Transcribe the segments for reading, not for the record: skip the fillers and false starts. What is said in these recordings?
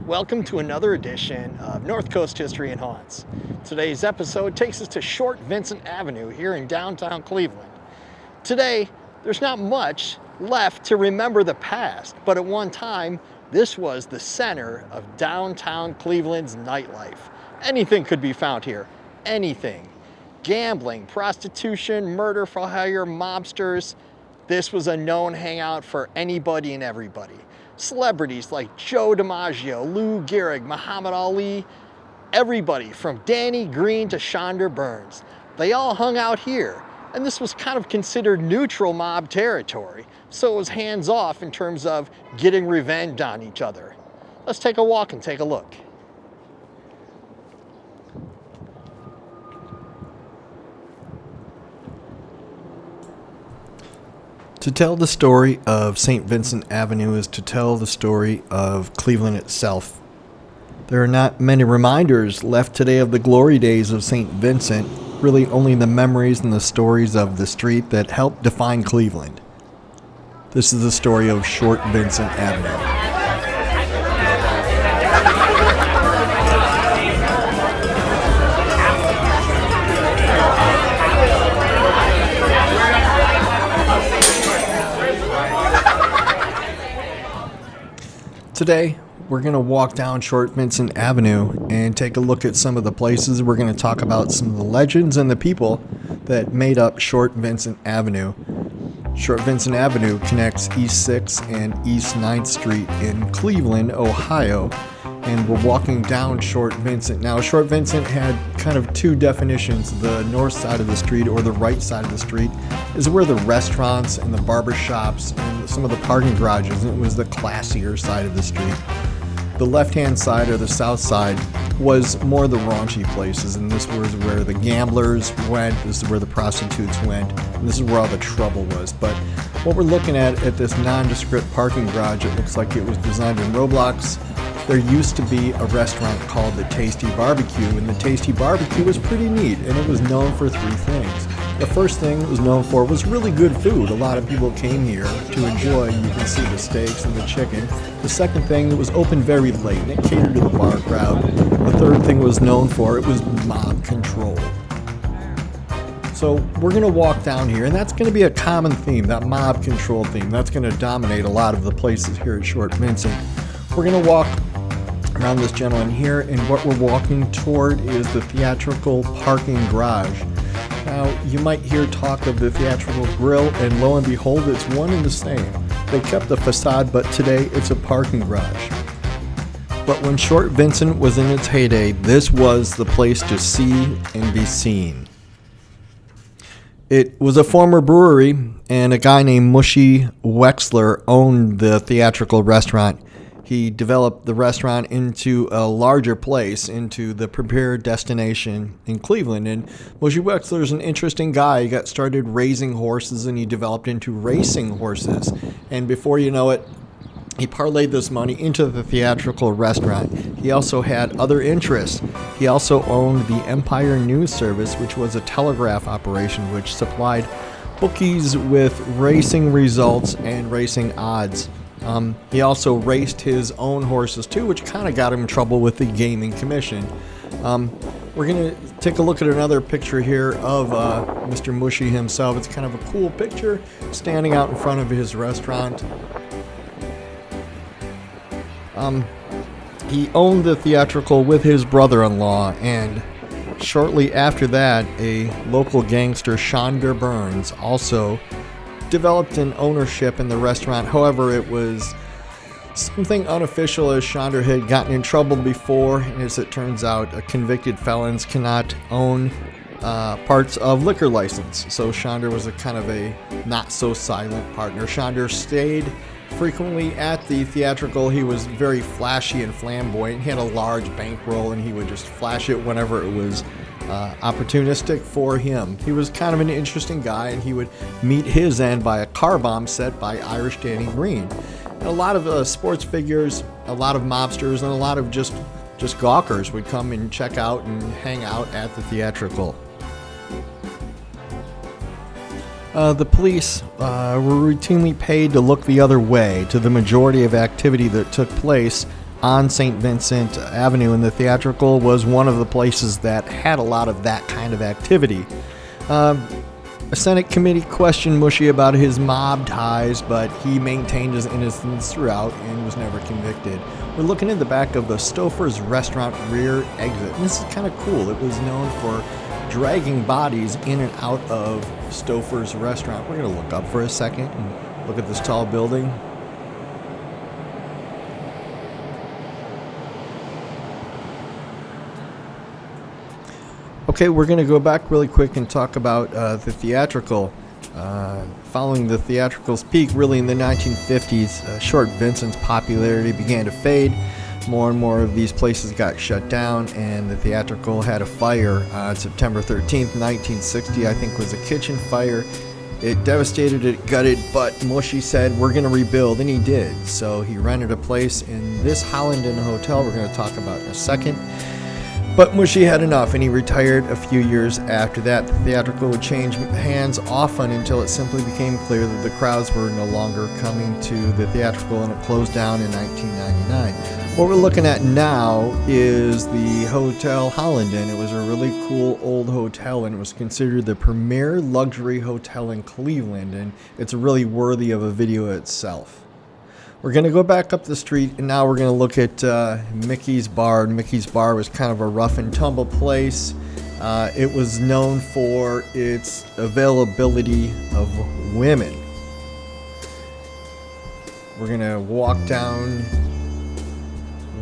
Welcome to another edition of North Coast History and Haunts. Today's episode takes us to Short Vincent Avenue here in downtown Cleveland. Today, there's not much left to remember the past, but at one time, this was the center of downtown Cleveland's nightlife. Anything could be found here, anything. Gambling, prostitution, murder for hire, mobsters. This was a known hangout for anybody and everybody. Celebrities like Joe DiMaggio, Lou Gehrig, Muhammad Ali, everybody from Danny Green to Shonda Burns. They all hung out here, and this was kind of considered neutral mob territory, so it was hands off in terms of getting revenge on each other. Let's take a walk and take a look. To tell the story of St. Vincent Avenue is to tell the story of Cleveland itself. There are not many reminders left today of the glory days of St. Vincent, really only the memories and the stories of the street that helped define Cleveland. This is the story of Short Vincent Avenue. Today, we're going to walk down Short Vincent Avenue and take a look at some of the places. We're going to talk about some of the legends and the people that made up Short Vincent Avenue. Short Vincent Avenue connects East 6th and East 9th Street in Cleveland, Ohio, and we're walking down Short Vincent. Now, Short Vincent had kind of two definitions. The north side of the street or the right side of the street is where the restaurants and the barber shops and some of the parking garages, and it was the classier side of the street. The left-hand side or the south side was more the raunchy places, and this was where the gamblers went, this is where the prostitutes went, and this is where all the trouble was. But what we're looking at this nondescript parking garage, it looks like it was designed in Roblox. There used to be a restaurant called the Tasty Barbecue, and the Tasty Barbecue was pretty neat, and it was known for three things. The first thing it was known for was really good food. A lot of people came here to enjoy. You can see the steaks and the chicken. The second thing, it was open very late, and it catered to the bar crowd. The third thing it was known for, it was mob control. So we're going to walk down here, and that's going to be a common theme, that mob control theme. That's going to dominate a lot of the places here at Short Vincent. We're going to walk around this gentleman here, and what we're walking toward is the Theatrical parking garage. Now, you might hear talk of the Theatrical Grill, and lo and behold, it's one and the same. They kept the facade, but today it's a parking garage. But when Short Vincent was in its heyday, this was the place to see and be seen. It was a former brewery, and a guy named Mushy Wexler owned the Theatrical restaurant. He developed the restaurant into a larger place, into the premier destination in Cleveland. And Mushy Wexler is an interesting guy. He got started raising horses, and he developed into racing horses. And before you know it, he parlayed this money into the Theatrical restaurant. He also had other interests. He also owned the Empire News Service, which was a telegraph operation which supplied bookies with racing results and racing odds. He also raced his own horses too, which kind of got him in trouble with the Gaming Commission. We're going to take a look at another picture here of Mr. Mushy himself. It's kind of a cool picture, standing out in front of his restaurant. He owned the Theatrical with his brother-in-law, and shortly after that, a local gangster, Shonda Burns, also developed an ownership in the restaurant. However, it was something unofficial, as Shonda had gotten in trouble before, and as it turns out, convicted felons cannot own parts of liquor license. So Shonda was a kind of a not-so-silent partner. Shonda stayed frequently at the Theatrical. He was very flashy and flamboyant. He had a large bankroll, and he would just flash it whenever it was opportunistic for him. He was kind of an interesting guy, and he would meet his end by a car bomb set by Irish Danny Green. And a lot of sports figures, a lot of mobsters, and a lot of just gawkers would come and check out and hang out at the Theatrical. The police were routinely paid to look the other way to the majority of activity that took place on St. Vincent Avenue, and the Theatrical was one of the places that had a lot of that kind of activity. A Senate committee questioned Mushy about his mob ties, but he maintained his innocence throughout and was never convicted. We're looking in the back of the Stouffer's restaurant rear exit, and this is kind of cool. It was known for dragging bodies in and out of Stouffer's restaurant. We're going to look up for a second and look at this tall building. Okay, we're going to go back really quick and talk about the Theatrical. Following the Theatrical's peak, really in the 1950s, Short Vincent's popularity began to fade. More and more of these places got shut down, and the Theatrical had a fire on September 13th, 1960, I think was a kitchen fire. It devastated, it gutted, but Mushy said, we're going to rebuild, and he did. So he rented a place in this Holland Hotel we're going to talk about in a second. But Mushy had enough, and he retired a few years after that. The Theatrical would change hands often until it simply became clear that the crowds were no longer coming to the Theatrical, and it closed down in 1999. What we're looking at now is the Hotel Hollenden. It was a really cool old hotel, and it was considered the premier luxury hotel in Cleveland, and it's really worthy of a video itself. We're going to go back up the street, and now we're going to look at Mickey's Bar. Mickey's Bar was kind of a rough and tumble place. It was known for its availability of women. We're going to walk down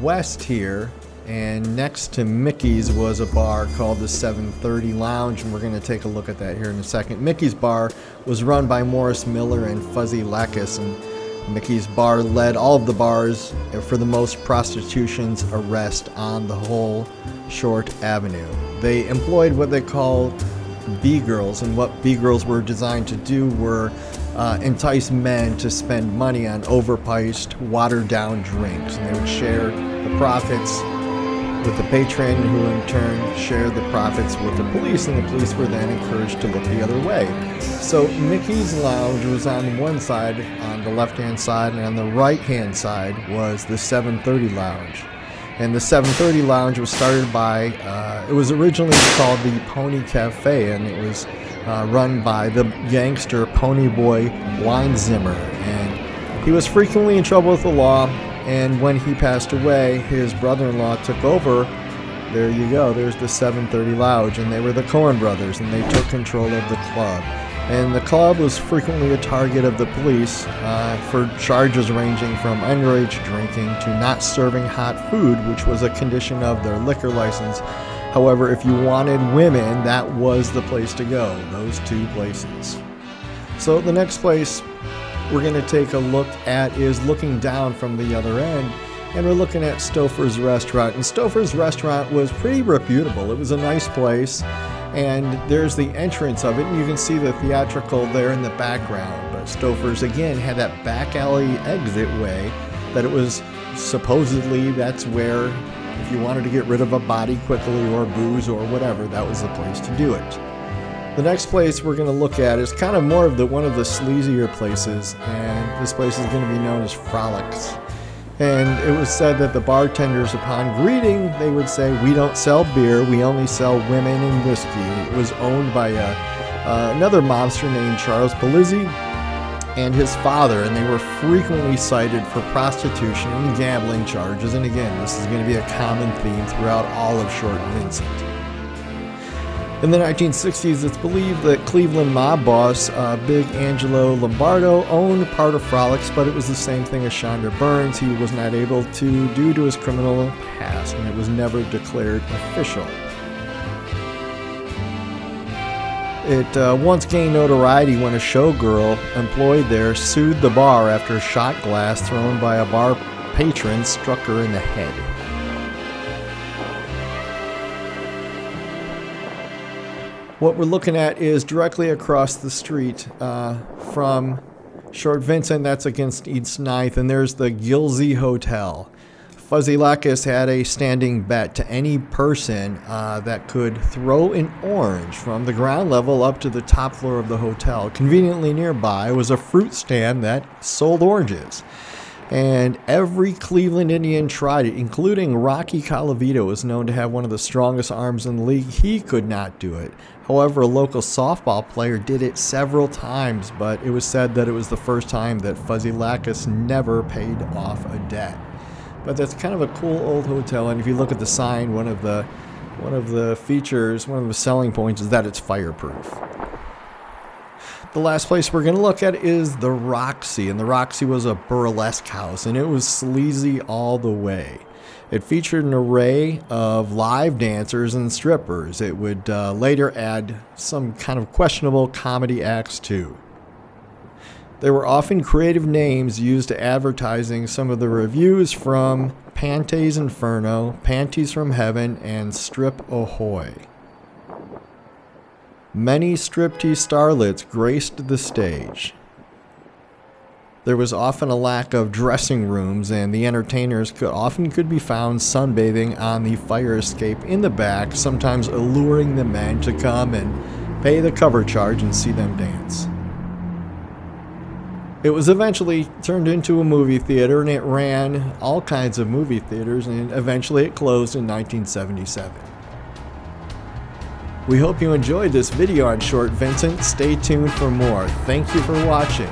west here, and next to Mickey's was a bar called the 730 Lounge, and we're going to take a look at that here in a second. Mickey's Bar was run by Morris Miller and Fuzzy Lackus, and Mickey's Bar led all of the bars for the most prostitution's arrest on the whole Short Avenue. They employed what they call B-girls, and what B-girls were designed to do were entice men to spend money on overpriced, watered-down drinks, and they would share the profits with the patron, who in turn shared the profits with the police, and the police were then encouraged to look the other way. So Mickey's Lounge was on one side, on the left-hand side, and on the right-hand side was the 730 Lounge. And the 730 Lounge was started by, it was originally called the Pony Cafe, and it was run by the gangster Pony Boy Weinzimmer. And he was frequently in trouble with the law, and when he passed away, his brother-in-law took over. There you go, there's the 730 Lounge, and they were the Coen brothers, and they took control of the club. And the club was frequently a target of the police for charges ranging from underage drinking to not serving hot food, which was a condition of their liquor license. However, if you wanted women, that was the place to go, those two places. So the next place we're going to take a look at is looking down from the other end, and we're looking at Stouffer's Restaurant. And Stouffer's Restaurant was pretty reputable. It was a nice place, and there's the entrance of it, and you can see the Theatrical there in the background. But Stouffer's, again, had that back alley exit way that it was supposedly that's where, if you wanted to get rid of a body quickly or booze or whatever, that was the place to do it. The next place we're going to look at is kind of more of one of the sleazier places, and this place is going to be known as Frolics. And it was said that the bartenders, upon greeting, they would say, "We don't sell beer, we only sell women and whiskey." It was owned by another mobster named Charles Polizzi and his father, and they were frequently cited for prostitution and gambling charges. And again, this is going to be a common theme throughout all of Short Vincent. In the 1960s, it's believed that Cleveland mob boss Big Angelo Lombardo owned part of Frolics, but it was the same thing as Shonda Burns. He was not able to due to his criminal past, and it was never declared official. It once gained notoriety when a showgirl employed there sued the bar after a shot glass thrown by a bar patron struck her in the head. What we're looking at is directly across the street from Short Vincent. That's against East 9th, and there's the Gilsy Hotel. Fuzzy Lackus had a standing bet to any person that could throw an orange from the ground level up to the top floor of the hotel. Conveniently nearby was a fruit stand that sold oranges. And every Cleveland Indian tried it, including Rocky Colavito, was known to have one of the strongest arms in the league. He could not do it. However, a local softball player did it several times, but it was said that it was the first time that Fuzzy Lacus never paid off a debt. But that's kind of a cool old hotel, and if you look at the sign, one of the features, one of the selling points is that it's fireproof. The last place we're going to look at is the Roxy, and the Roxy was a burlesque house, and it was sleazy all the way. It featured an array of live dancers and strippers. It would later add some kind of questionable comedy acts too. There were often creative names used to advertising some of the reviews from Panties Inferno, Panties from Heaven, and Strip Ahoy. Many striptease starlets graced the stage. There was often a lack of dressing rooms, and the entertainers could be found sunbathing on the fire escape in the back, sometimes alluring the men to come and pay the cover charge and see them dance. It was eventually turned into a movie theater, and it ran all kinds of movie theaters, and eventually it closed in 1977. We hope you enjoyed this video on Short Vincent. Stay tuned for more. Thank you for watching.